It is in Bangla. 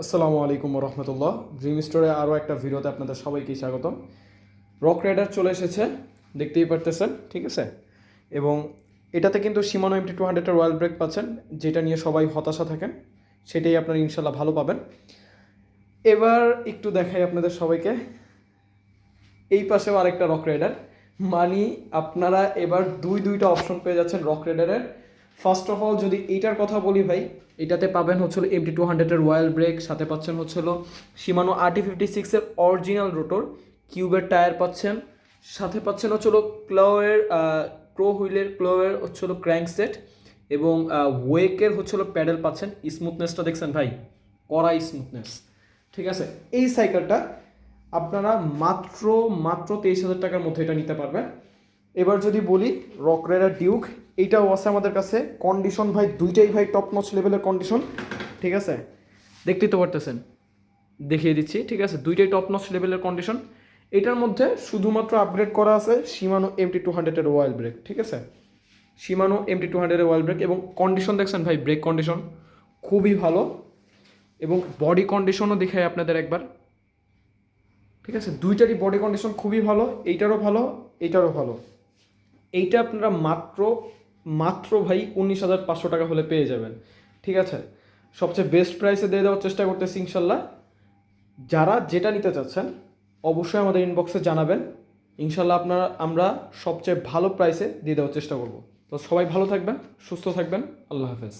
আসসালামু আলাইকুম রহমতুল্লাহ। ড্রিম স্টোরে আরও একটা ভিডিওতে আপনাদের সবাইকে স্বাগতম। রক রাইডার চলে এসেছে, দেখতেই পারতেছেন, ঠিক আছে। এবং এটাতে কিন্তু শিমানো MT200-এর রয়্যাল ব্রেক পাচ্ছেন, যেটা নিয়ে সবাই হতাশা থাকেন, সেটাই আপনারা ইনশাল্লাহ ভালো পাবেন। এবার একটু দেখাই আপনাদের সবাইকে, এই পাশেও আরেকটা রক রাইডার। মানে আপনারা এবার দুইটা অপশন পেয়ে যাচ্ছেন রক রাইডারের। ফার্স্ট অফ অল যদি এইটার কথা বলি ভাই, এটাতে পাবেন হচ্ছিল MT200-এর রয়্যাল ব্রেক, সাথে পাচ্ছেন হচ্ছিল শিমানো RT56-এর অরিজিনাল রোটর, কিউবের টায়ার পাচ্ছেন, সাথে পাচ্ছেন হচ্ছিল ক্লোয়ের হচ্ছিল ক্র্যাঙ্ক সেট, এবং ওয়েকের হচ্ছিল প্যাডেল পাচ্ছেন। স্মুথনেসটা দেখছেন ভাই, কড়া স্মুথনেস, ঠিক আছে। এই সাইকেলটা আপনারা মাত্র মাত্র 23,000 টাকার মধ্যে এটা নিতে পারবেন। এবার যদি বলি রক রাইডার ডিউক, এইটাও আছে আমাদের কাছে। কন্ডিশন ভাই দুইটাই ভাই টপ নচ লেভেলের কন্ডিশন, ঠিক আছে। দেখতেই তো পারতেছেন, দেখিয়ে দিচ্ছি, ঠিক আছে। দুইটাই টপ নচ লেভেলের কন্ডিশন। এটার মধ্যে শুধুমাত্র আপগ্রেড করা আছে শিমানো MT200-এর ওয়াইল ব্রেক, ঠিক আছে। শিমানো MT200-এর ওয়াইল ব্রেক, এবং কন্ডিশন দেখছেন ভাই, ব্রেক কন্ডিশন খুবই ভালো, এবং বডি কন্ডিশনও দেখাই আপনাদের একবার, ঠিক আছে। দুইটারই বডি কন্ডিশন খুবই ভালো, এইটারও ভালো, এইটারও ভালো। এইটা আপনারা মাত্র মাত্র ভাই 19,500 টাকা হলে পেয়ে যাবেন, ঠিক আছে। সবচেয়ে বেস্ট প্রাইসে দিয়ে দেওয়ার চেষ্টা করতেছি ইনশাল্লাহ। যারা যেটা নিতে চাচ্ছেন অবশ্যই আমাদের ইনবক্সে জানাবেন, ইনশাল্লাহ আমরা সবচেয়ে ভালো প্রাইসে দিয়ে দেওয়ার চেষ্টা করব। তো সবাই ভালো থাকবেন, সুস্থ থাকবেন, আল্লাহ হাফেজ।